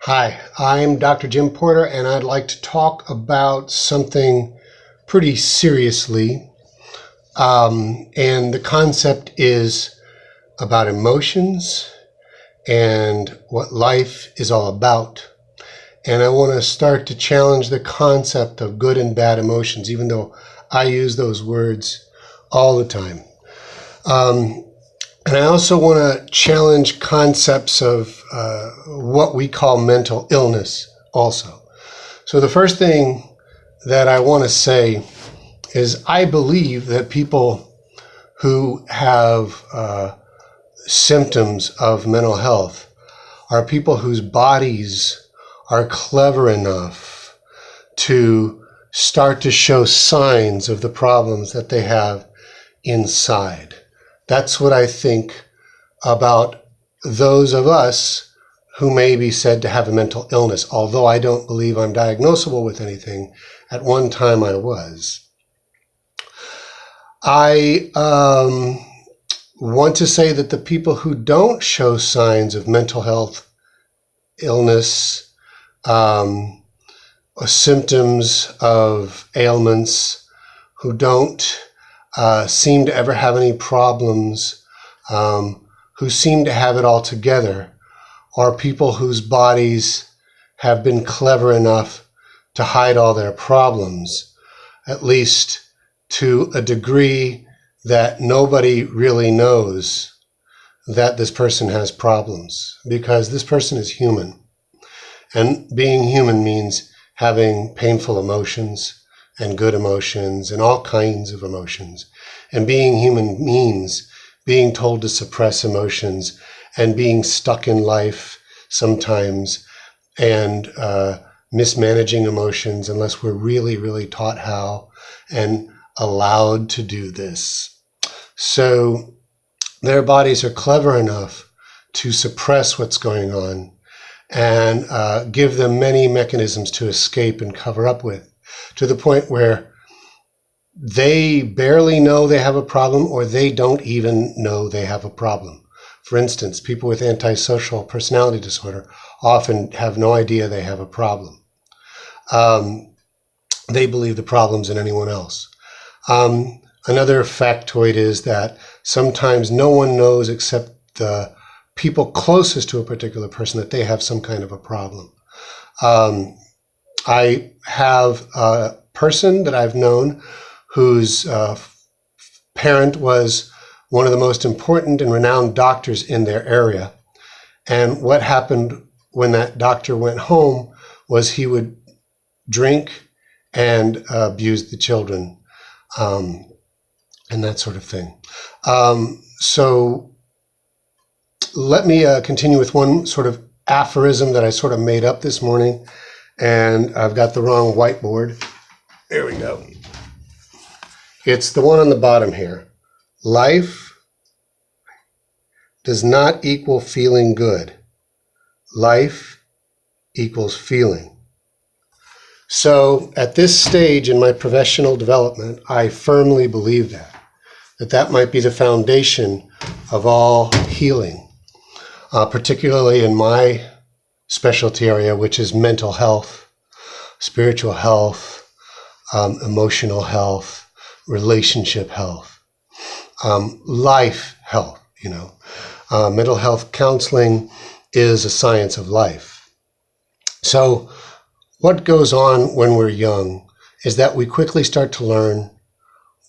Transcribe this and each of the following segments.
Hi, I'm Dr. Jim Porter, and I'd like to talk about something pretty seriously. And the concept is about emotions and what life is all about. And I want to start to challenge the concept of good and bad emotions, even though I use those words all the time. And I also want to challenge concepts of what we call mental illness also. So the first thing that I want to say is I believe that people who have symptoms of mental health are people whose bodies are clever enough to start to show signs of the problems that they have inside. That's what I think about those of us who may be said to have a mental illness, although I don't believe I'm diagnosable with anything. At one time I was. I want to say that the people who don't show signs of mental health illness, symptoms of ailments, who don't seem to ever have any problems, who seem to have it all together, are people whose bodies have been clever enough to hide all their problems, at least to a degree that nobody really knows that this person has problems, because this person is human. And being human means having painful emotions and good emotions and all kinds of emotions. And being human means being told to suppress emotions and being stuck in life sometimes and mismanaging emotions unless we're really, really taught how and allowed to do this. So their bodies are clever enough to suppress what's going on and give them many mechanisms to escape and cover up with, to the point where they barely know they have a problem, or they don't even know they have a problem. For instance, people with antisocial personality disorder often have no idea they have a problem. They believe the problem's in anyone else. Another factoid is that sometimes no one knows except the people closest to a particular person that they have some kind of a problem. I have a person that I've known whose parent was one of the most important and renowned doctors in their area. And what happened when that doctor went home was he would drink and abuse the children and that sort of thing. So let me continue with one sort of aphorism that I sort of made up this morning, and I've got the wrong whiteboard. There we go. It's the one on the bottom here. Life does not equal feeling good. Life equals feeling. So at this stage in my professional development, I firmly believe that might be the foundation of all healing, particularly in my specialty area, which is mental health, spiritual health, emotional health, relationship health, life health. Mental health counseling is a science of life. So what goes on when we're young is that we quickly start to learn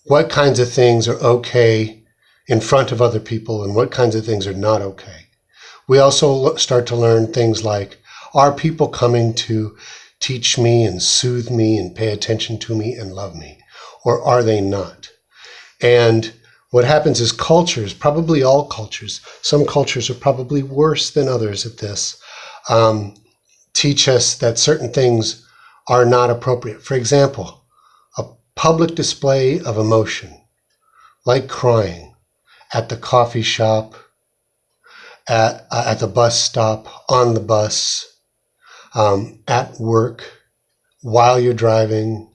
what kinds of things are okay in front of other people and what kinds of things are not okay. We also start to learn things like, are people coming to teach me and soothe me and pay attention to me and love me? Or are they not? And what happens is cultures, probably all cultures, some cultures are probably worse than others at this, teach us that certain things are not appropriate. For example, a public display of emotion, like crying at the coffee shop, at the bus stop, on the bus, at work, while you're driving.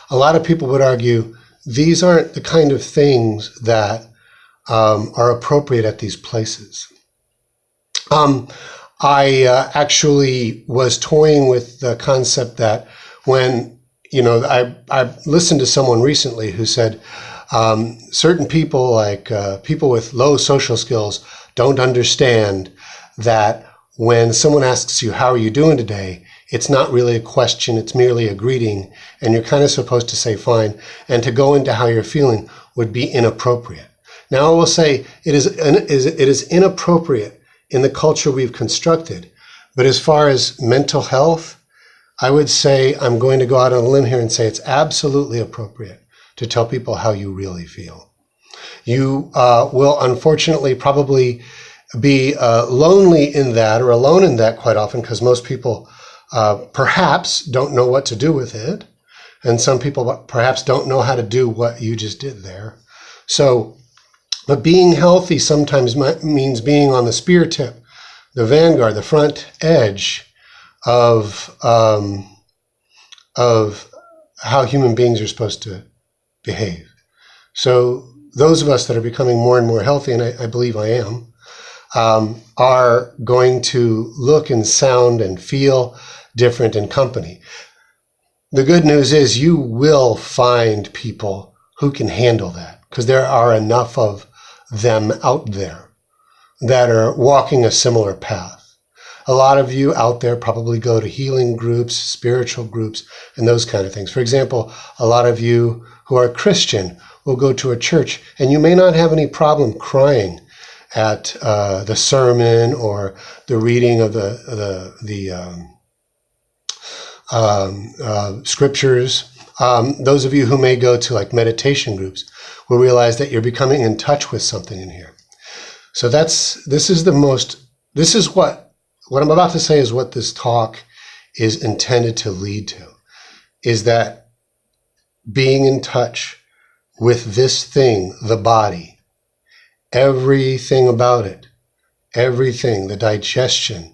A lot of people would argue these aren't the kind of things that are appropriate at these places. I actually was toying with the concept that when, I listened to someone recently who said certain people, like people with low social skills, don't understand that when someone asks you, how are you doing today? It's not really a question, it's merely a greeting, and you're kind of supposed to say fine, and to go into how you're feeling would be inappropriate. Now, I will say it is inappropriate in the culture we've constructed, but as far as mental health, I would say I'm going to go out on a limb here and say it's absolutely appropriate to tell people how you really feel. You will unfortunately probably be lonely in that or alone in that quite often, because most people perhaps don't know what to do with it. And some people perhaps don't know how to do what you just did there. So, but being healthy sometimes means being on the spear tip, the vanguard, the front edge of how human beings are supposed to behave. So those of us that are becoming more and more healthy, and I believe I am, are going to look and sound and feel different in company. The good news is you will find people who can handle that, because there are enough of them out there that are walking a similar path. A lot of you out there probably go to healing groups, spiritual groups, and those kind of things. For example, a lot of you who are Christian will go to a church, and you may not have any problem crying at the sermon or the reading of the scriptures. Those of you who may go to like meditation groups will realize that you're becoming in touch with something in here. So this is what I'm about to say is what this talk is intended to lead to, is that being in touch with this thing, the body, everything about it, everything, the digestion,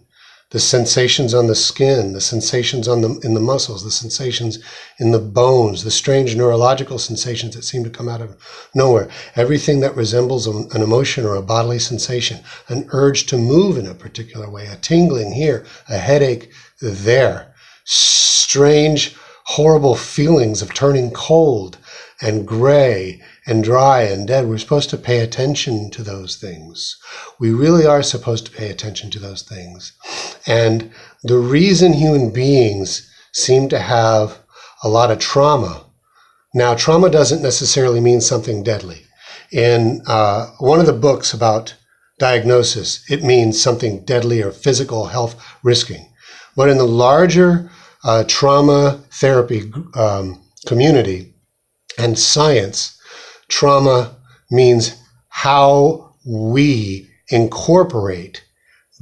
the sensations on the skin, the sensations in the muscles, the sensations in the bones, the strange neurological sensations that seem to come out of nowhere, everything that resembles an emotion or a bodily sensation, an urge to move in a particular way, a tingling here, a headache there, strange, horrible feelings of turning cold and gray and dry and dead. We're supposed to pay attention to those things. We really are supposed to pay attention to those things. And the reason human beings seem to have a lot of trauma. Now, trauma doesn't necessarily mean something deadly. In one of the books about diagnosis, it means something deadly or physical health risking. But in the larger trauma therapy community and science, trauma means how we incorporate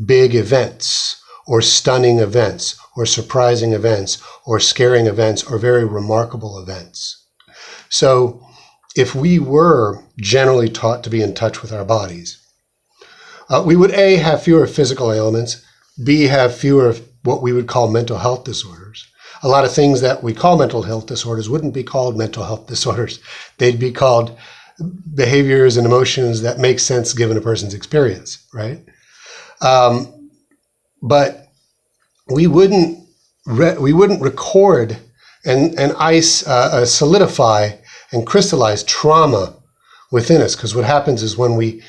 big events or stunning events or surprising events or scaring events or very remarkable events. So if we were generally taught to be in touch with our bodies, we would A, have fewer physical ailments, B, have fewer what we would call mental health disorders. A lot of things that we call mental health disorders wouldn't be called mental health disorders. They'd be called behaviors and emotions that make sense given a person's experience, right? But we wouldn't record and solidify and crystallize trauma within us, because what happens is when we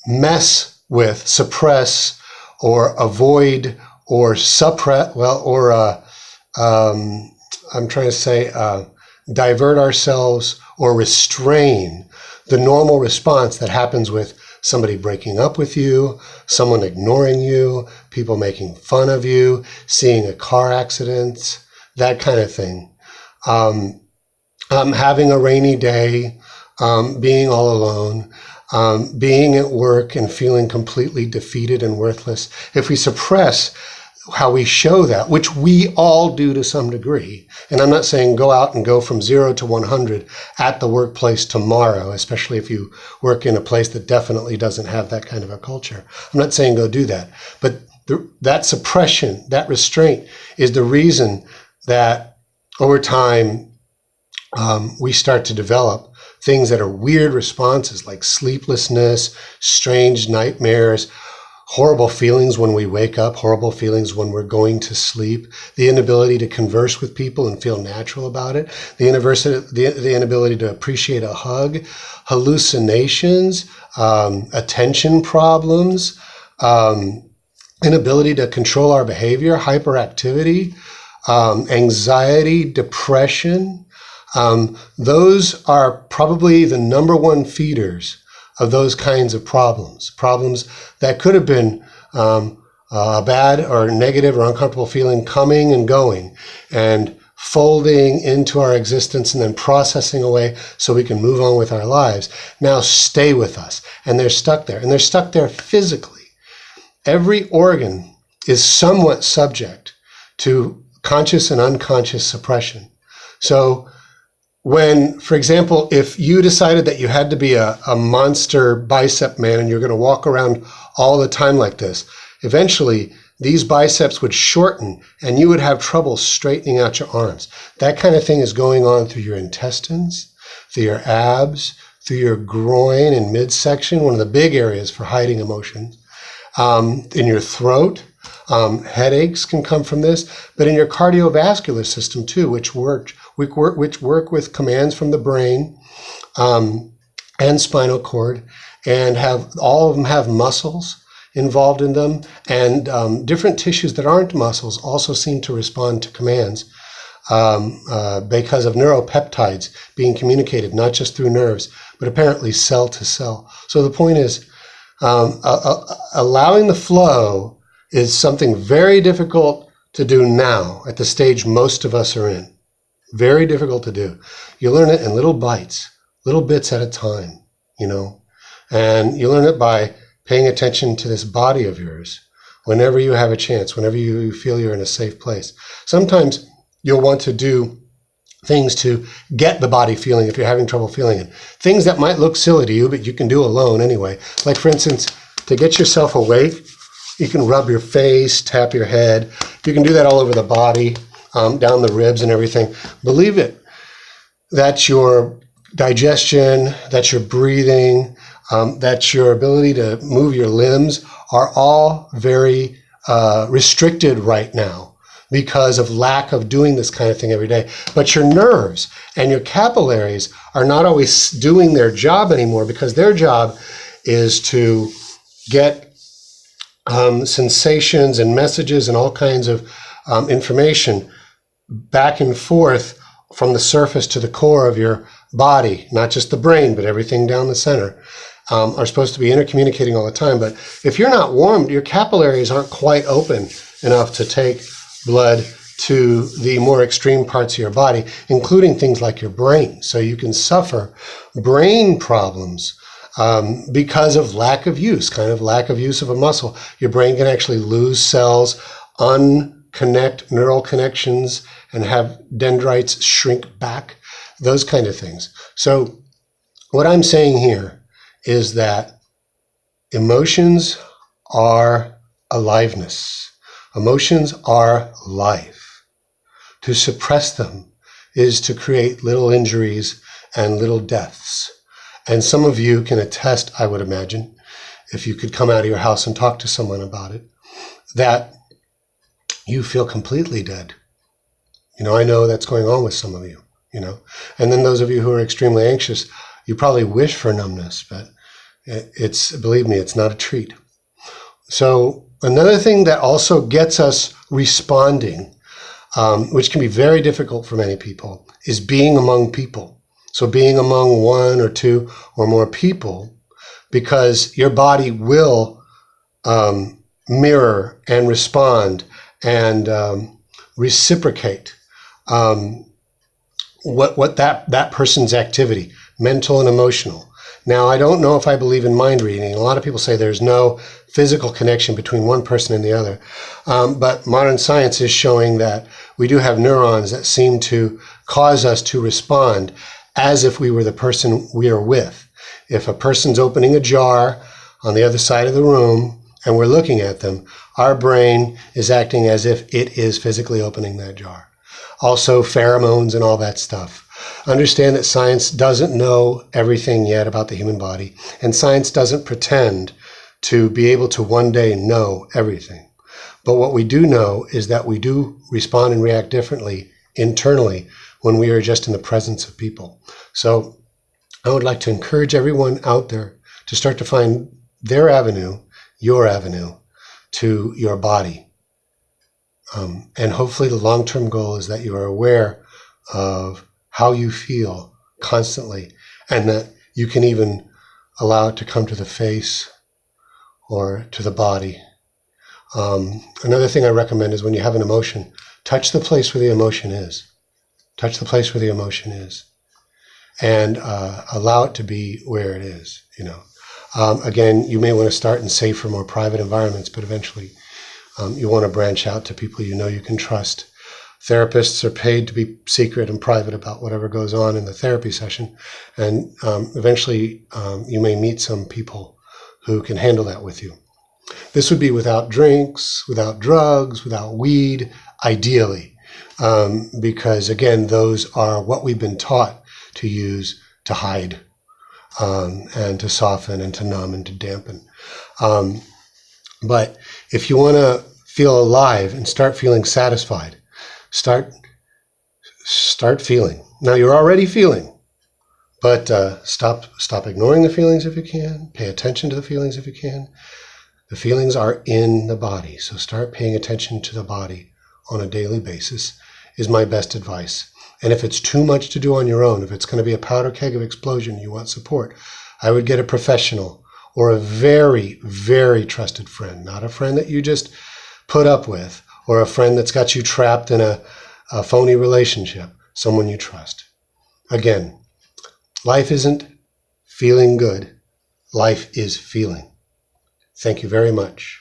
mess with, suppress, or avoid, or suppress, I'm trying to say divert ourselves or restrain the normal response that happens with somebody breaking up with you, someone ignoring you, people making fun of you, seeing a car accident, that kind of thing. Having a rainy day, being all alone, being at work and feeling completely defeated and worthless. If we suppress how we show that, which we all do to some degree, and I'm not saying go out and go from 0 to 100 at the workplace tomorrow, especially if you work in a place that definitely doesn't have that kind of a culture. I'm not saying go do that, but that suppression, that restraint is the reason that over time we start to develop things that are weird responses like sleeplessness, strange nightmares, horrible feelings when we wake up, horrible feelings when we're going to sleep, the inability to converse with people and feel natural about it, the inability to appreciate a hug, hallucinations, attention problems, inability to control our behavior, hyperactivity, anxiety, depression. Those are probably the number one feeders of those kinds of problems that could have been a bad or negative or uncomfortable feeling coming and going and folding into our existence and then processing away so we can move on with our lives, now stay with us. And they're stuck there. And they're stuck there physically. Every organ is somewhat subject to conscious and unconscious suppression. So when, for example, if you decided that you had to be a monster bicep man and you're going to walk around all the time like this, eventually these biceps would shorten and you would have trouble straightening out your arms. That kind of thing is going on through your intestines, through your abs, through your groin and midsection, one of the big areas for hiding emotions, in your throat. Headaches can come from this, but in your cardiovascular system too, which work with commands from the brain and spinal cord, and all of them have muscles involved in them, and different tissues that aren't muscles also seem to respond to commands because of neuropeptides being communicated not just through nerves, but apparently cell to cell. So the point is, allowing the flow is something very difficult to do now at the stage most of us are in. Very difficult to do. You learn it in little bites, little bits at a time, and you learn it by paying attention to this body of yours whenever you have a chance, whenever you feel you're in a safe place. Sometimes you'll want to do things to get the body feeling if you're having trouble feeling it. Things that might look silly to you, but you can do alone anyway. Like, for instance, to get yourself awake, you can rub your face, tap your head. You can do that all over the body, down the ribs and everything. Believe it, that's your digestion, that's your breathing, that's your ability to move your limbs are all very restricted right now because of lack of doing this kind of thing every day. But your nerves and your capillaries are not always doing their job anymore because their job is to get sensations and messages and all kinds of information back and forth from the surface to the core of your body, not just the brain, but everything down the center, are supposed to be intercommunicating all the time. But if you're not warmed, your capillaries aren't quite open enough to take blood to the more extreme parts of your body, including things like your brain. So you can suffer brain problems because of lack of use of a muscle. Your brain can actually lose cells, unconnect neural connections, and have dendrites shrink back, those kind of things. So what I'm saying here is that emotions are aliveness. Emotions are life. To suppress them is to create little injuries and little deaths. And some of you can attest, I would imagine, if you could come out of your house and talk to someone about it, that you feel completely dead. I know that's going on with some of you, And then those of you who are extremely anxious, you probably wish for numbness, but believe me, it's not a treat. So another thing that also gets us responding, which can be very difficult for many people, is being among people. So being among one or two or more people, because your body will mirror and respond and reciprocate what that person's activity, mental and emotional. Now, I don't know if I believe in mind reading. A lot of people say there's no physical connection between one person and the other. But modern science is showing that we do have neurons that seem to cause us to respond as if we were the person we are with. If a person's opening a jar on the other side of the room and we're looking at them, our brain is acting as if it is physically opening that jar. Also pheromones and all that stuff. Understand that science doesn't know everything yet about the human body, and science doesn't pretend to be able to one day know everything. But what we do know is that we do respond and react differently internally when we are just in the presence of people. So I would like to encourage everyone out there to start to find their avenue, your avenue, to your body. And hopefully the long-term goal is that you are aware of how you feel constantly, and that you can even allow it to come to the face or to the body. Another thing I recommend is when you have an emotion, touch the place where the emotion is. Touch the place where the emotion is. And allow it to be where it is, Again, you may want to start in safer, more private environments, but eventually you want to branch out to people you can trust. Therapists are paid to be secret and private about whatever goes on in the therapy session. And eventually you may meet some people who can handle that with you. This would be without drinks, without drugs, without weed, ideally. Because again, those are what we've been taught to use to hide and to soften and to numb and to dampen. But if you want to feel alive and start feeling satisfied, start feeling. Now you're already feeling, but stop ignoring the feelings if you can. Pay attention to the feelings if you can. The feelings are in the body, so start paying attention to the body on a daily basis is my best advice. And if it's too much to do on your own, if it's going to be a powder keg of explosion, you want support, I would get a professional or a very, very trusted friend, not a friend that you just put up with, or a friend that's got you trapped in a phony relationship, someone you trust. Again, life isn't feeling good. Life is feeling. Thank you very much.